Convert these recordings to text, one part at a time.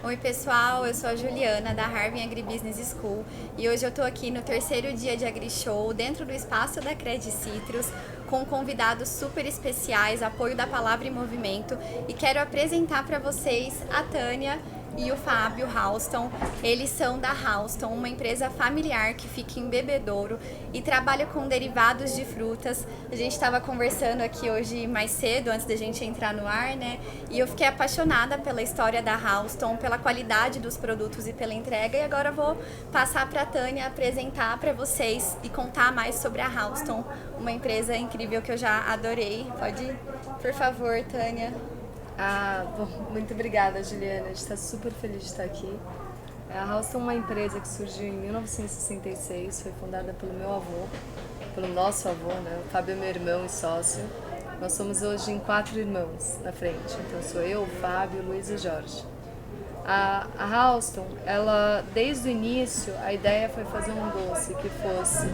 Oi pessoal, eu sou a Juliana da Harvard Agribusiness School e hoje eu estou aqui no terceiro dia de AgriShow dentro do espaço da Credit Citrus com convidados super especiais, apoio da Palavra em Movimento, e quero apresentar para vocês a Tânia e o Fábio Halston. Eles são da Halston, uma empresa familiar que fica em Bebedouro e trabalha com derivados de frutas. A gente estava conversando aqui hoje mais cedo, antes da gente entrar no ar, né? E eu fiquei apaixonada pela história da Halston, pela qualidade dos produtos e pela entrega. E agora eu vou passar para a Tânia apresentar para vocês e contar mais sobre a Halston, uma empresa incrível que eu já adorei. Pode ir, por favor, Tânia. Bom, muito obrigada, Juliana. A gente está super feliz de estar aqui. A Halston é uma empresa que surgiu em 1966, foi fundada pelo meu avô, pelo nosso avô, né? O Fábio é meu irmão e sócio. Nós somos hoje em 4 irmãos na frente, então sou eu, o Fábio, o Luiz e o Jorge. A Halston, ela, desde o início, a ideia foi fazer um doce que fosse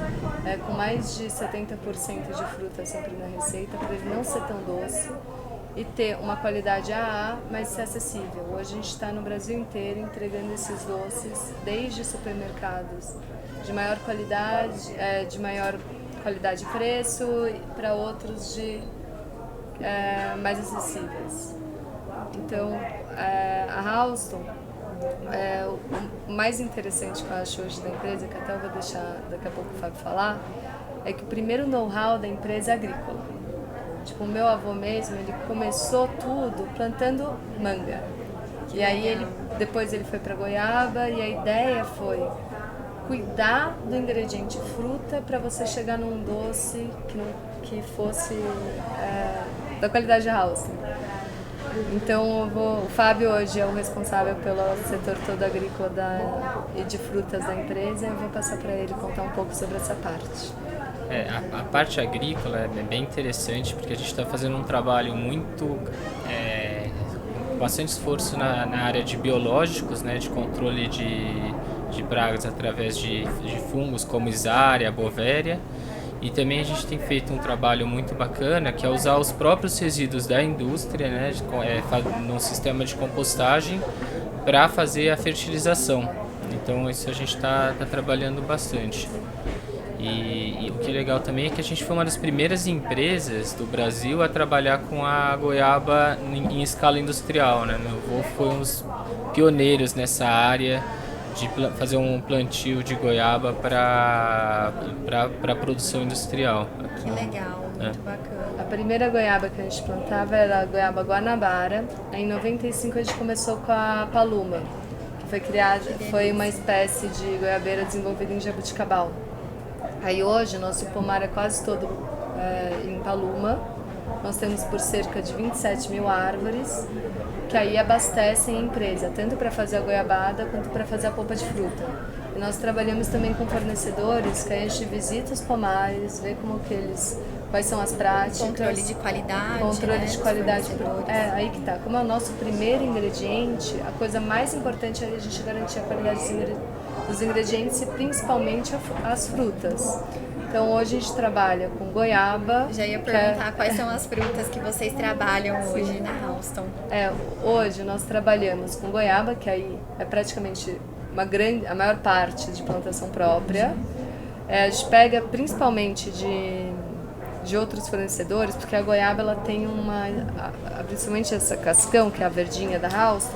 com mais de 70% de fruta sempre na receita, para ele não ser tão doce e ter uma qualidade AA, mas ser acessível. Hoje a gente está no Brasil inteiro entregando esses doces, desde supermercados de maior qualidade e preço, para outros de mais acessíveis. Então, a Halston, o mais interessante que eu acho hoje da empresa, que até eu vou deixar daqui a pouco o Fábio falar, é que o primeiro know-how da empresa é agrícola. Tipo, o meu avô mesmo, ele começou tudo plantando manga. E aí depois ele foi para goiaba, e a ideia foi cuidar do ingrediente fruta para você chegar num doce que fosse da qualidade de Halston. Então o Fábio hoje é o responsável pelo setor todo agrícola e de frutas da empresa, e eu vou passar para ele contar um pouco sobre essa parte. A parte agrícola é bem interessante, porque a gente está fazendo um trabalho bastante esforço na área de biológicos, né, de controle de pragas através de fungos como Isária, Bovéria, e também a gente tem feito um trabalho muito bacana, que é usar os próprios resíduos da indústria, né, num sistema de compostagem para fazer a fertilização. Então isso a gente está trabalhando bastante. E o que é legal também é que a gente foi uma das primeiras empresas do Brasil a trabalhar com a goiaba em escala industrial, né? Meu avô foi um dos pioneiros nessa área de fazer um plantio de goiaba para produção industrial. Que legal, muito bacana. A primeira goiaba que a gente plantava era a goiaba Guanabara. Em 95 a gente começou com a Paluma, que foi uma espécie de goiabeira desenvolvida em Jabuticabal. Aí hoje nosso pomar é quase todo em Paluma. Nós temos por cerca de 27 mil árvores que aí abastecem a empresa, tanto para fazer a goiabada quanto para fazer a polpa de fruta. E nós trabalhamos também com fornecedores, que a gente visita os pomares, vê quais são as práticas. Controle de qualidade. Controle de qualidade. Aí que tá. Como é o nosso primeiro ingrediente, a coisa mais importante é a gente garantir a qualidade dos ingredientes e principalmente as frutas. Então hoje a gente trabalha com goiaba. Já ia perguntar quais são as frutas que vocês trabalham hoje na Halston. Hoje nós trabalhamos com goiaba, que aí é praticamente a maior parte de plantação própria. A gente pega principalmente de outros fornecedores, porque a goiaba ela tem principalmente essa cascão, que é a verdinha da Halston,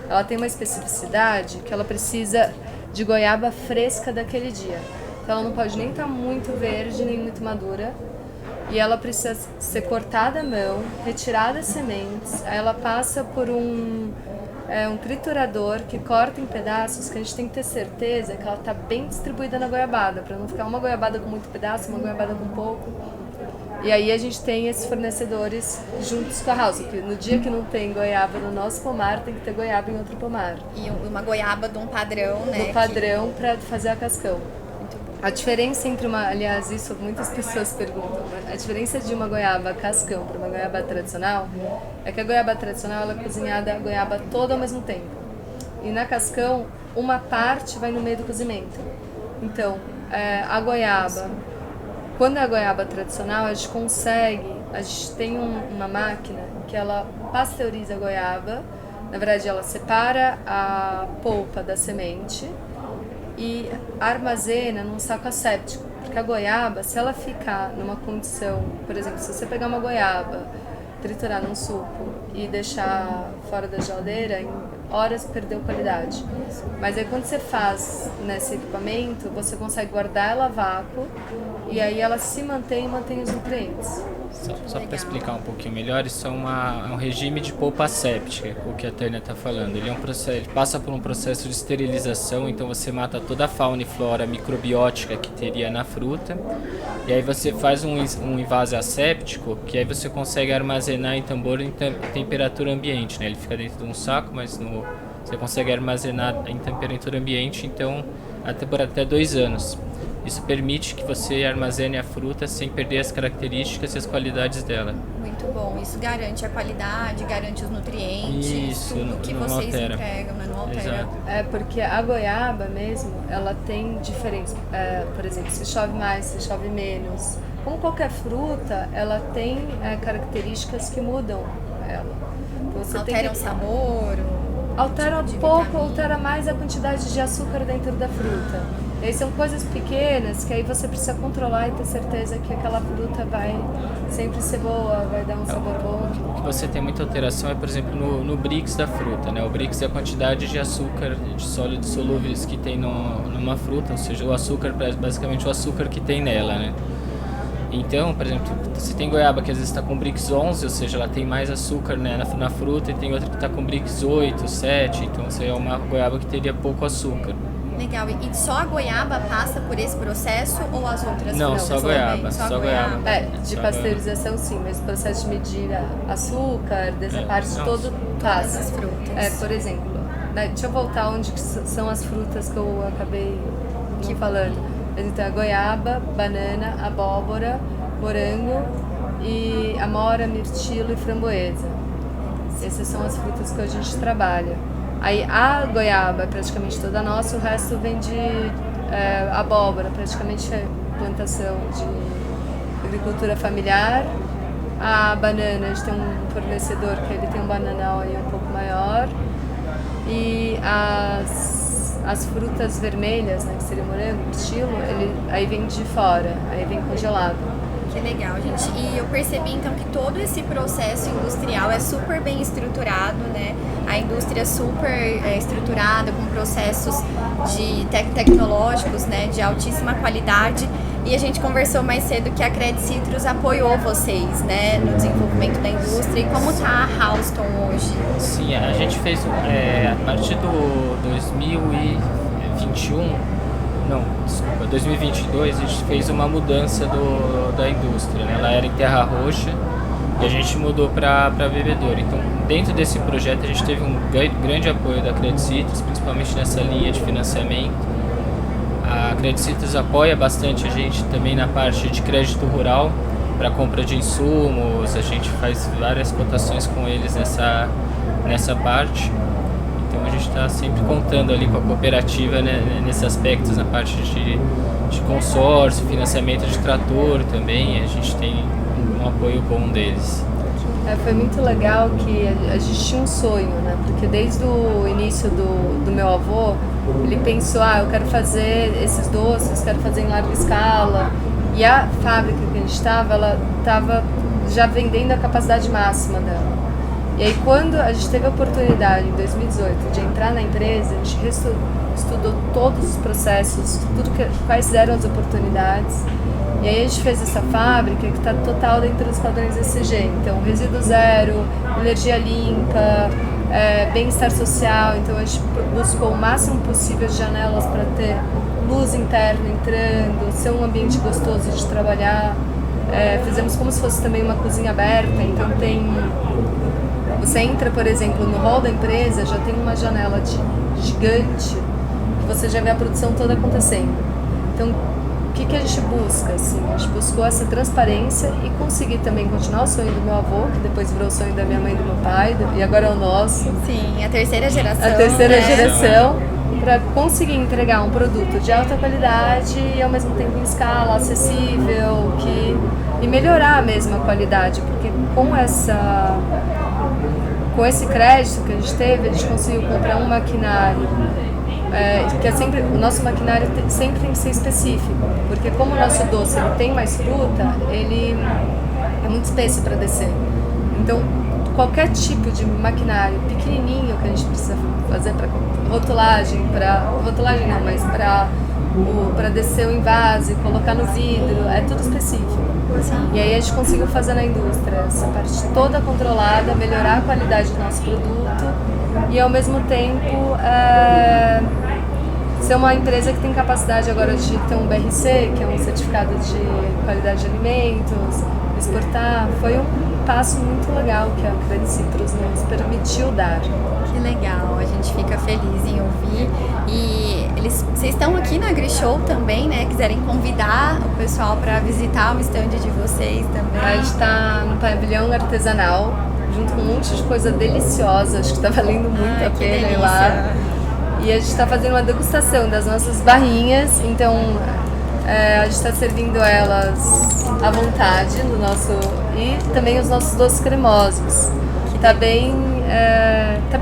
ela tem uma especificidade que ela precisa de goiaba fresca daquele dia. Então ela não pode nem estar muito verde, nem muito madura. E ela precisa ser cortada à mão, retirada as sementes. Aí ela passa por um triturador que corta em pedaços, que a gente tem que ter certeza que ela está bem distribuída na goiabada, para não ficar uma goiabada com muito pedaço, uma goiabada com pouco. E aí a gente tem esses fornecedores juntos com a Halston, porque no dia que não tem goiaba no nosso pomar, tem que ter goiaba em outro pomar. E uma goiaba de um padrão, né? Do padrão para fazer a cascão. A diferença entre aliás, isso muitas pessoas perguntam, a diferença de uma goiaba cascão para uma goiaba tradicional é que a goiaba tradicional ela é cozinhada a goiaba toda ao mesmo tempo. E na cascão, uma parte vai no meio do cozimento. Então, a goiaba, quando é a goiaba tradicional, a gente tem uma máquina que ela pasteuriza a goiaba, Na verdade, ela separa a polpa da semente e armazena num saco asséptico. Porque a goiaba, se ela ficar numa condição, por exemplo, se você pegar uma goiaba, triturar num suco e deixar fora da geladeira, em horas perdeu qualidade. Mas aí quando você faz nesse equipamento, você consegue guardar ela a vácuo e aí ela se mantém e mantém os nutrientes. Só para explicar um pouquinho melhor, isso é um regime de polpa séptica, o que a Tânia está falando. Ele ele passa por um processo de esterilização, então você mata toda a fauna e flora microbiótica que teria na fruta, e aí você faz um invase asséptico, que aí você consegue armazenar em tambor em temperatura ambiente, né? Ele fica dentro de um saco, mas você consegue armazenar em temperatura ambiente, então por até 2 anos. Isso permite que você armazene a fruta sem perder as características e as qualidades dela. Muito bom. Isso garante a qualidade, garante os nutrientes, isso, tudo que vocês entregam, né? Não altera. Exato. É porque a goiaba mesmo, ela tem diferenças. Por exemplo, se chove mais, se chove menos. Como qualquer fruta, ela tem características que mudam ela. Você altera o sabor? Altera um pouco, altera mais a quantidade de açúcar dentro da fruta. E aí são coisas pequenas que aí você precisa controlar e ter certeza que aquela fruta vai sempre ser boa, vai dar um sabor bom. O que você tem muita alteração é, por exemplo, no Brix da fruta, né? O Brix é a quantidade de açúcar, de sólidos solúveis que tem numa fruta, ou seja, o açúcar, basicamente o açúcar que tem nela, né? Então, por exemplo, você tem goiaba que às vezes está com Brix 11, ou seja, ela tem mais açúcar, né, na fruta, e tem outra que está com Brix 8, 7, então você é uma goiaba que teria pouco açúcar. Legal. E só a goiaba passa por esse processo ou as outras frutas? Não, só goiaba. Só goiaba. De pasteurização sim, mas o processo de medir açúcar, dessa parte todo passa. Todas as frutas. Por exemplo, né, deixa eu voltar onde que são as frutas que eu acabei aqui falando. Então, a goiaba, banana, abóbora, morango e amora, mirtilo e framboesa. Essas são as frutas que a gente trabalha. Aí a goiaba é praticamente toda nossa, o resto vem de abóbora, praticamente é plantação de agricultura familiar. A banana, a gente tem um fornecedor que ele tem um bananal aí um pouco maior. E as frutas vermelhas, né, que seria morango, estilo, aí vem de fora, aí vem congelado. Que legal, gente. E eu percebi então que todo esse processo industrial é super bem estruturado, né? A indústria é super estruturada, com processos tecnológicos, né, de altíssima qualidade. E a gente conversou mais cedo que a Cred Citrus apoiou vocês, né, no desenvolvimento da indústria. E como está a Halston hoje? Sim, a gente fez, a partir do 2022, a gente fez uma mudança da indústria, né? Ela era em terra roxa e a gente mudou para bebedouro. Então, dentro desse projeto, a gente teve um grande apoio da Cred Citrus, principalmente nessa linha de financiamento. A Cred Citrus apoia bastante a gente também na parte de crédito rural para compra de insumos, a gente faz várias cotações com eles nessa parte. Então a gente está sempre contando ali com a cooperativa, né, nesses aspectos, na parte de consórcio, financiamento de trator também, a gente tem um apoio bom deles. Foi muito legal que a gente tinha um sonho, né? Porque desde o início do meu avô, ele pensou, eu quero fazer esses doces, quero fazer em larga escala. E a fábrica que a gente estava, ela estava já vendendo a capacidade máxima dela. E aí quando a gente teve a oportunidade, em 2018, de entrar na empresa, a gente estudou todos os processos, quais eram as oportunidades. E aí a gente fez essa fábrica que está total dentro dos padrões ESG. Então, resíduo zero, energia limpa, bem-estar social. Então, a gente buscou o máximo possível de janelas para ter luz interna entrando, ser um ambiente gostoso de trabalhar. Fizemos como se fosse também uma cozinha aberta. Então, você entra, por exemplo, no hall da empresa, já tem uma janela gigante que você já vê a produção toda acontecendo. Então, o que a gente busca? Assim? A gente buscou essa transparência e conseguir também continuar o sonho do meu avô, que depois virou o sonho da minha mãe e do meu pai, e agora é o nosso. Sim, a terceira geração. A terceira geração, para conseguir entregar um produto de alta qualidade e ao mesmo tempo em escala, acessível, e melhorar mesmo a qualidade, porque com com esse crédito que a gente teve, a gente conseguiu comprar um maquinário, que é sempre, o nosso maquinário sempre tem que ser específico, porque como o nosso doce ele tem mais fruta, ele é muito espesso para descer. Então, qualquer tipo de maquinário pequenininho que a gente precisa fazer para rotulagem não, mas para descer o invase, colocar no vidro, é tudo específico. Sim. E aí a gente conseguiu fazer na indústria essa parte toda controlada, melhorar a qualidade do nosso produto e ao mesmo tempo ser uma empresa que tem capacidade agora de ter um BRC, que é um certificado de qualidade de alimentos, exportar. Foi um passo muito legal que a Credit Citrus nos permitiu dar. Que legal, a gente fica feliz em ouvir. E vocês estão aqui na AgriShow também, né? Quiserem convidar o pessoal para visitar o stand de vocês também. A gente está no pavilhão artesanal, junto com um monte de coisa deliciosa, acho que está valendo muito a pena ir lá. E a gente está fazendo uma degustação das nossas barrinhas, então a gente está servindo elas à vontade no e também os nossos doces cremosos, que tá bem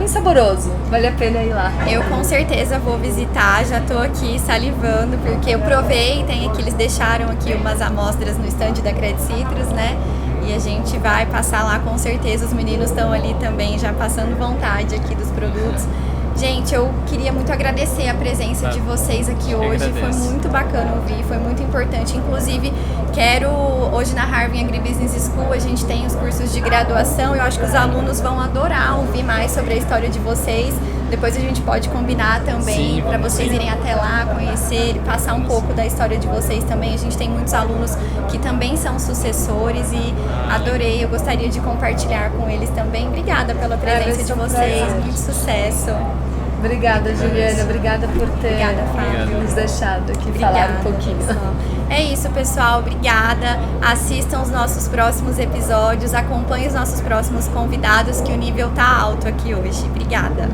saboroso, vale a pena ir lá. Eu com certeza vou visitar, já tô aqui salivando, porque eu provei, eles deixaram aqui umas amostras no stand da Credit Citrus, né? E a gente vai passar lá com certeza, os meninos estão ali também já passando vontade aqui dos produtos. Gente, eu queria muito agradecer a presença de vocês aqui hoje, foi muito bacana ouvir, foi muito importante. Inclusive, hoje na Harvard Agribusiness School, a gente tem os cursos de graduação, eu acho que os alunos vão adorar ouvir mais sobre a história de vocês. Depois a gente pode combinar também para vocês irem até lá, conhecer, passar um pouco da história de vocês também. A gente tem muitos alunos que também são sucessores e adorei, eu gostaria de compartilhar com eles também. Obrigada pela presença de vocês, muito sucesso. Obrigada, Juliana. Obrigada por ter nos deixado aqui falar um pouquinho. Pessoal. É isso, pessoal. Obrigada. Assistam os nossos próximos episódios, acompanhem os nossos próximos convidados, que o nível tá alto aqui hoje. Obrigada.